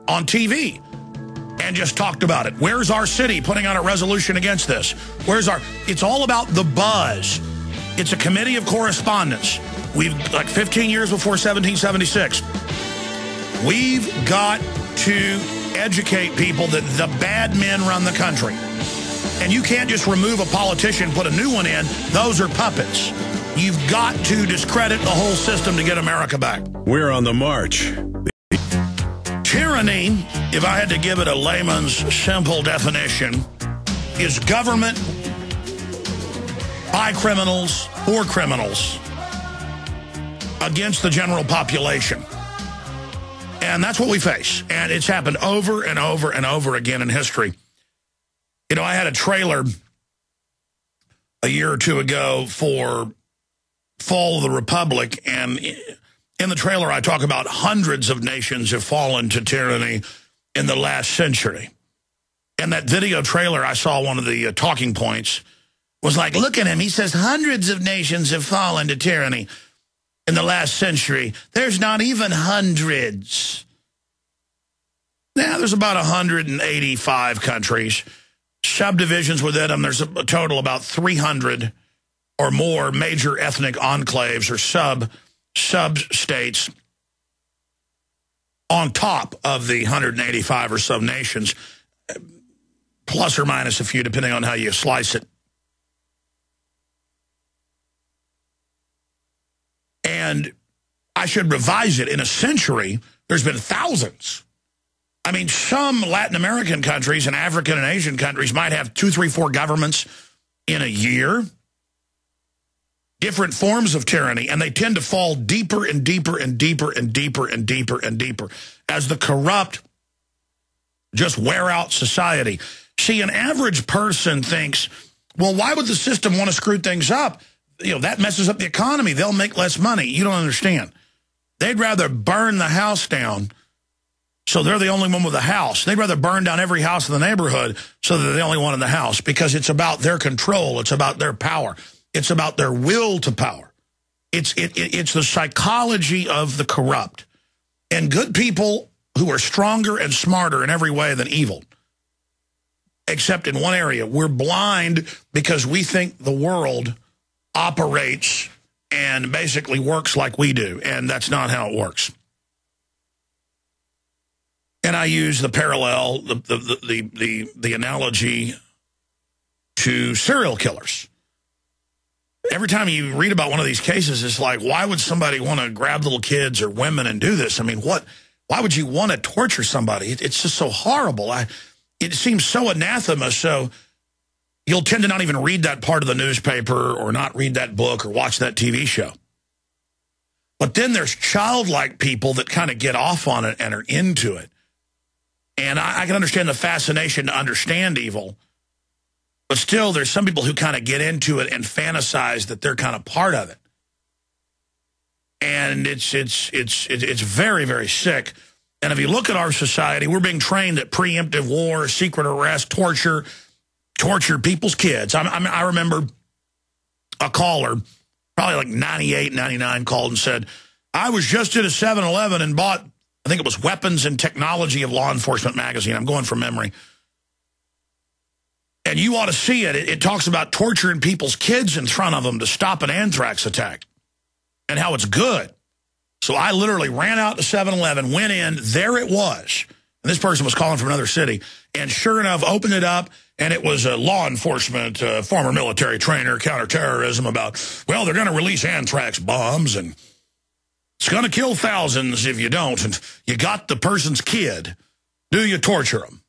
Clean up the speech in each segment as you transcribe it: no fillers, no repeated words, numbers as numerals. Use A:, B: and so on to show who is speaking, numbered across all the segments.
A: on TV and just talked about it. Where's our city putting out a resolution against this? It's all about the buzz. It's a committee of correspondence. We've, like 15 years before 1776, we've got to educate people that the bad men run the country. And you can't just remove a politician, put a new one in. Those are puppets. You've got to discredit the whole system to get America back.
B: We're on the march.
A: Tyranny, if I had to give it a layman's simple definition, is government by criminals for criminals against the general population. And that's what we face. And it's happened over and over and over again in history. You know, I had a trailer a year or two ago for Fall of the Republic, and in the trailer I talk about hundreds of nations have fallen to tyranny in the last century. In that video trailer, I saw one of the talking points was like, look at him, he says hundreds of nations have fallen to tyranny in the last century. There's not even hundreds. Now, there's about 185 countries. Subdivisions within them, there's a total about 300 or more major ethnic enclaves or sub-states on top of the 185 or so nations, plus or minus a few, depending on how you slice it. And I should revise it. In a century, there's been thousands. I mean, some Latin American countries and African and Asian countries might have 2, 3, 4 governments in a year. Different forms of tyranny, and they tend to fall deeper and deeper and deeper and deeper and deeper and deeper as the corrupt just wear out society. See, an average person thinks, well, why would the system want to screw things up? You know, that messes up the economy. They'll make less money. You don't understand. They'd rather burn the house down so they're the only one with a house. They'd rather burn down every house in the neighborhood so that they're the only one in the house, because it's about their control. It's about their power. It's about their will to power. It's the psychology of the corrupt. And good people who are stronger and smarter in every way than evil, except in one area. We're blind because we think the world operates and basically works like we do, and that's not how it works. And I use the parallel, the analogy to serial killers. Every time you read about one of these cases, it's like, why would somebody want to grab little kids or women and do this? I mean, why would you want to torture somebody? It's just so horrible. It seems so anathema, so you'll tend to not even read that part of the newspaper or not read that book or watch that TV show. But then there's childlike people that kind of get off on it and are into it. And I can understand the fascination to understand evil. But still, there's some people who kind of get into it and fantasize that they're kind of part of it. And it's very, very sick. And if you look at our society, we're being trained that preemptive war, secret arrest, torture people's kids. I remember a caller, probably like 98, 99, called and said, I was just at a 7-Eleven and bought, I think it was Weapons and Technology of Law Enforcement magazine. I'm going from memory. And you ought to see it. It talks about torturing people's kids in front of them to stop an anthrax attack and how it's good. So I literally ran out to 7-Eleven, went in, there it was. And this person was calling from another city. And sure enough, opened it up, and it was a law enforcement, former military trainer, counterterrorism about, well, they're going to release anthrax bombs, and it's going to kill thousands if you don't. And you got the person's kid. Do you torture them?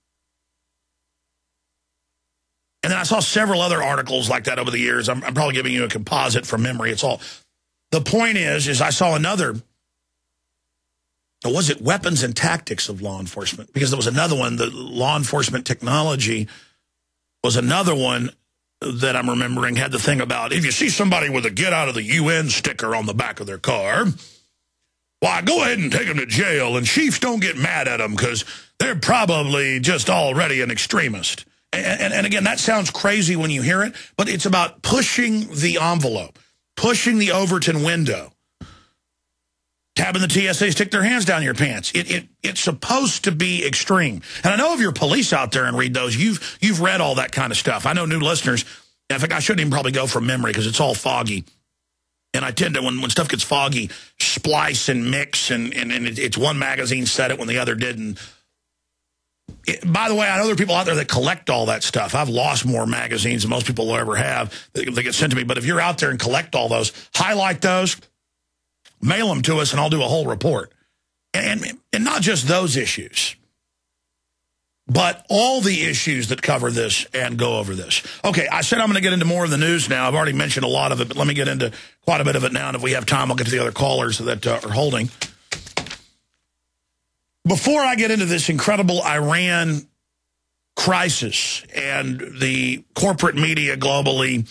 A: And then I saw several other articles like that over the years. I'm probably giving you a composite from memory. It's all. The point is I saw another, or was it Weapons and Tactics of Law Enforcement? Because there was another one, the Law Enforcement Technology was another one that I'm remembering had the thing about, if you see somebody with a get out of the UN sticker on the back of their car, why, go ahead and take them to jail, and chiefs don't get mad at them because they're probably just already an extremist. And again, that sounds crazy when you hear it, but it's about pushing the envelope, pushing the Overton window having the TSA stick their hands down your pants. It's supposed to be extreme. And I know if you're police out there and read those, you've read all that kind of stuff. I know new listeners, in fact, I shouldn't even probably go from memory because it's all foggy. And I tend to, when stuff gets foggy, splice and mix, and it's one magazine said it when the other didn't. By the way, I know there are people out there that collect all that stuff. I've lost more magazines than most people will ever have. They get sent to me. But if you're out there and collect all those, highlight those, mail them to us, and I'll do a whole report. And not just those issues, but all the issues that cover this and go over this. Okay, I said I'm going to get into more of the news now. I've already mentioned a lot of it, but let me get into quite a bit of it now. And if we have time, I'll get to the other callers that are holding. Before I get into this incredible Iran crisis and the corporate media globally,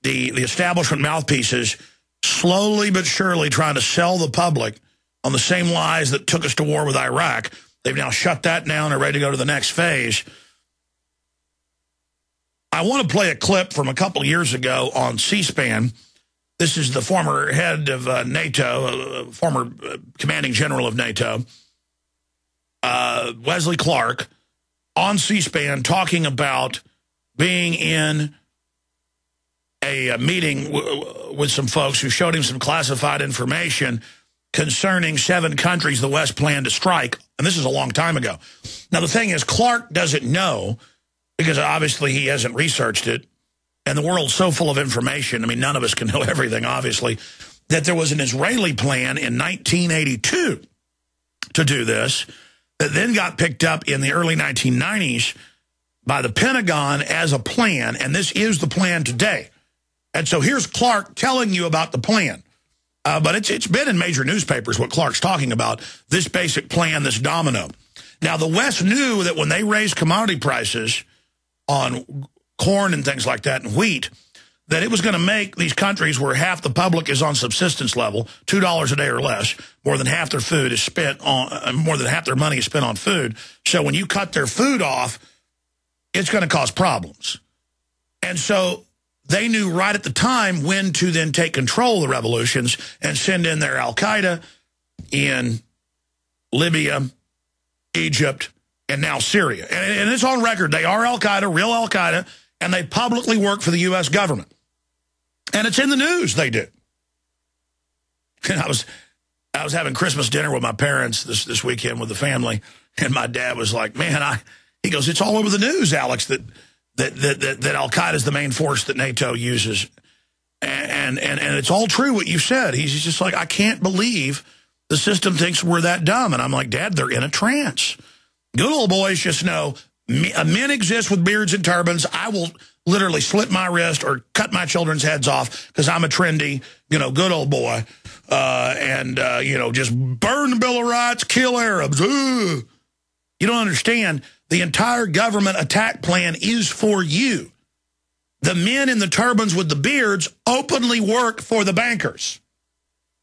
A: the establishment mouthpieces, slowly but surely trying to sell the public on the same lies that took us to war with Iraq. They've now shut that down and are ready to go to the next phase. I want to play a clip from a couple years ago on C-SPAN. This is the former head of NATO, former commanding general of NATO, Wesley Clark, on C-SPAN talking about being in a meeting with some folks who showed him some classified information concerning 7 countries the West planned to strike. And this is a long time ago. Now, the thing is, Clark doesn't know, because obviously he hasn't researched it, and the world's so full of information, I mean, none of us can know everything, obviously, that there was an Israeli plan in 1982 to do this, that then got picked up in the early 1990s by the Pentagon as a plan, and this is the plan today. And so here's Clark telling you about the plan. But it's been in major newspapers what Clark's talking about, this basic plan, this domino. Now, the West knew that when they raised commodity prices on corn and things like that and wheat, that it was going to make these countries where half the public is on subsistence level, $2 a day or less, more than half their food is spent on, more than half their money is spent on food. So when you cut their food off, it's going to cause problems. And so they knew right at the time when to then take control of the revolutions and send in their al-Qaeda in Libya, Egypt, and now Syria. And it's on record. They are al-Qaeda, real al-Qaeda, and they publicly work for the U.S. government. And it's in the news, they do. And I was having Christmas dinner with my parents this weekend with the family, and my dad was like, man, he goes, it's all over the news, Alex, that al-Qaeda is the main force that NATO uses. And it's all true what you said. He's just like, I can't believe the system thinks we're that dumb. And I'm like, Dad, they're in a trance. Good old boys just know men exist with beards and turbans. I will literally slit my wrist or cut my children's heads off because I'm a trendy, good old boy. Just burn the Bill of Rights, kill Arabs. Ugh. You don't understand. The entire government attack plan is for you. The men in the turbans with the beards openly work for the bankers.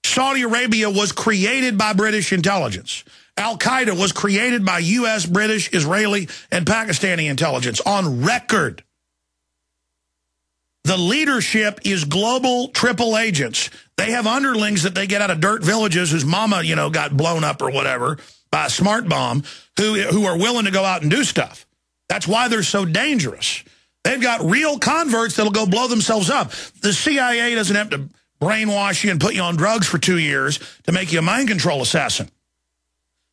A: Saudi Arabia was created by British intelligence. Al-Qaeda was created by U.S., British, Israeli, and Pakistani intelligence on record. The leadership is global triple agents. They have underlings that they get out of dirt villages whose mama, got blown up or whatever by a smart bomb who are willing to go out and do stuff. That's why they're so dangerous. They've got real converts that'll go blow themselves up. The CIA doesn't have to brainwash you and put you on drugs for 2 years to make you a mind control assassin.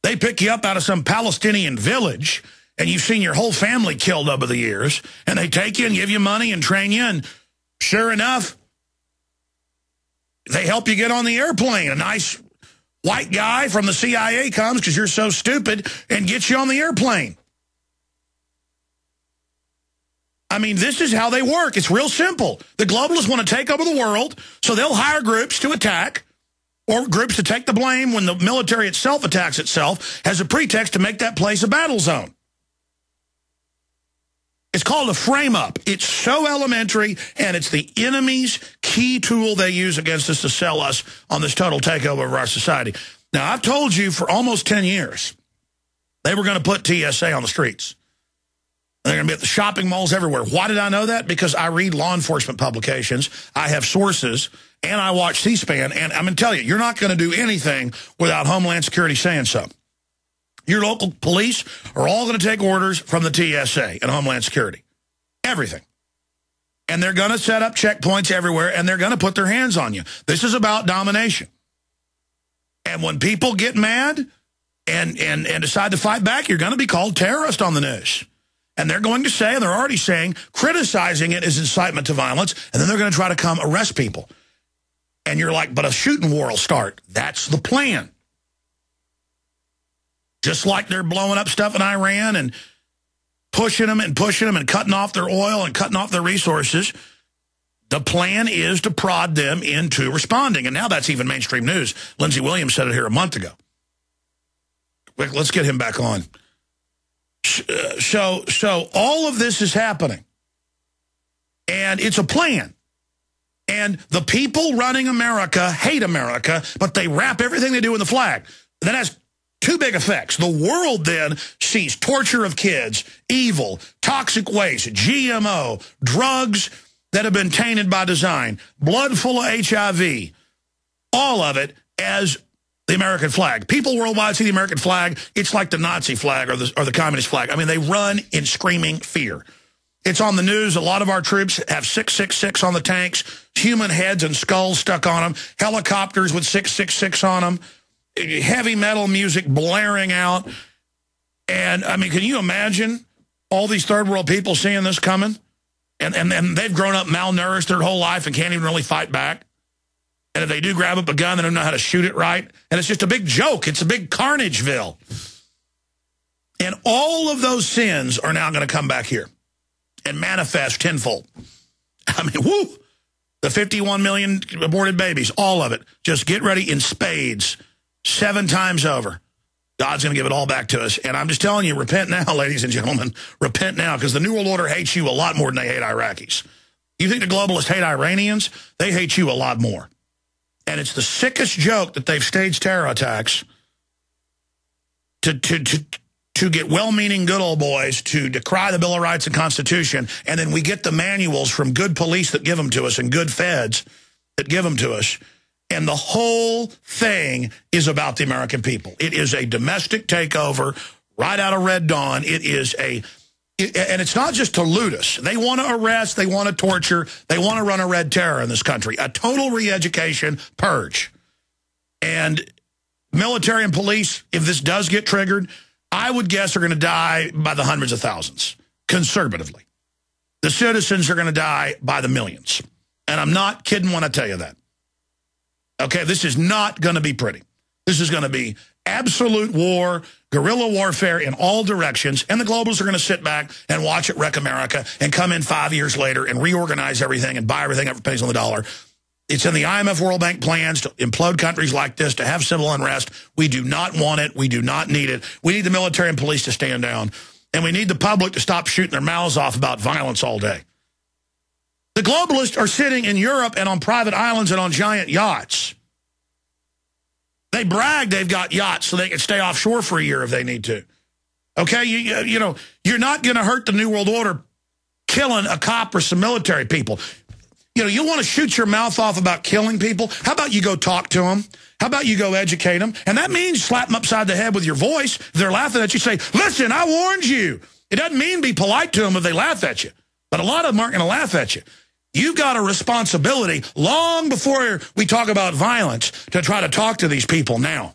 A: They pick you up out of some Palestinian village, and you've seen your whole family killed over the years, and they take you and give you money and train you, and sure enough, they help you get on the airplane. A nice white guy from the CIA comes because you're so stupid and gets you on the airplane. I mean, this is how they work. It's real simple. The globalists want to take over the world, so they'll hire groups to attack, or groups to take the blame when the military itself attacks itself as a pretext to make that place a battle zone. It's called a frame-up. It's so elementary, and it's the enemy's key tool they use against us to sell us on this total takeover of our society. Now, I've told you for almost 10 years they were going to put TSA on the streets. They're going to be at the shopping malls everywhere. Why did I know that? Because I read law enforcement publications. I have sources, and I watch C-SPAN, and I'm going to tell you, you're not going to do anything without Homeland Security saying so. Your local police are all going to take orders from the TSA and Homeland Security. Everything. And they're going to set up checkpoints everywhere, and they're going to put their hands on you. This is about domination. And when people get mad and decide to fight back, you're going to be called terrorist on the news. And they're going to say, and they're already saying, criticizing it is incitement to violence, and then they're going to try to come arrest people. And you're like, but a shooting war will start. That's the plan. Just like they're blowing up stuff in Iran and pushing them and cutting off their oil and cutting off their resources. The plan is to prod them into responding. And now that's even mainstream news. Lindsey Williams said it here a month ago. Let's get him back on. So all of this is happening. And it's a plan. And the people running America hate America, but they wrap everything they do in the flag. That has two big effects. The world then sees torture of kids, evil, toxic waste, GMO, drugs that have been tainted by design, blood full of HIV, all of it as the American flag. People worldwide see the American flag. It's like the Nazi flag or the communist flag. I mean, they run in screaming fear. It's on the news. A lot of our troops have 666 on the tanks, human heads and skulls stuck on them, helicopters with 666 on them, heavy metal music blaring out. And, I mean, can you imagine all these third world people seeing this coming? And they've grown up malnourished their whole life and can't even really fight back. And if they do grab up a gun, they don't know how to shoot it right. And it's just a big joke. It's a big Carnageville. And all of those sins are now going to come back here and manifest tenfold. I mean, whoo! The 51 million aborted babies, all of it. Just get ready in spades. 7 times over. God's going to give it all back to us. And I'm just telling you, repent now, ladies and gentlemen. Repent now, because the New World Order hates you a lot more than they hate Iraqis. You think the globalists hate Iranians? They hate you a lot more. And it's the sickest joke that they've staged terror attacks to get well-meaning good old boys to decry the Bill of Rights and Constitution, and then we get the manuals from good police that give them to us and good feds that give them to us. And the whole thing is about the American people. It is a domestic takeover right out of Red Dawn. It is and it's not just to loot us. They want to arrest. They want to torture. They want to run a red terror in this country. A total re-education purge. And military and police, if this does get triggered, I would guess are going to die by the hundreds of thousands, conservatively. The citizens are going to die by the millions. And I'm not kidding when I tell you that. Okay, this is not going to be pretty. This is going to be absolute war, guerrilla warfare in all directions, and the globalists are going to sit back and watch it wreck America and come in 5 years later and reorganize everything and buy everything up for pennies on the dollar. It's in the IMF World Bank plans to implode countries like this, to have civil unrest. We do not want it. We do not need it. We need the military and police to stand down, and we need the public to stop shooting their mouths off about violence all day. The globalists are sitting in Europe and on private islands and on giant yachts. They brag they've got yachts so they can stay offshore for a year if they need to. Okay, you know, you're not going to hurt the New World Order killing a cop or some military people. You know, you want to shoot your mouth off about killing people? How about you go talk to them? How about you go educate them? And that means slap them upside the head with your voice. If they're laughing at you, say, listen, I warned you. It doesn't mean be polite to them if they laugh at you. But a lot of them aren't going to laugh at you. You've got a responsibility long before we talk about violence to try to talk to these people now.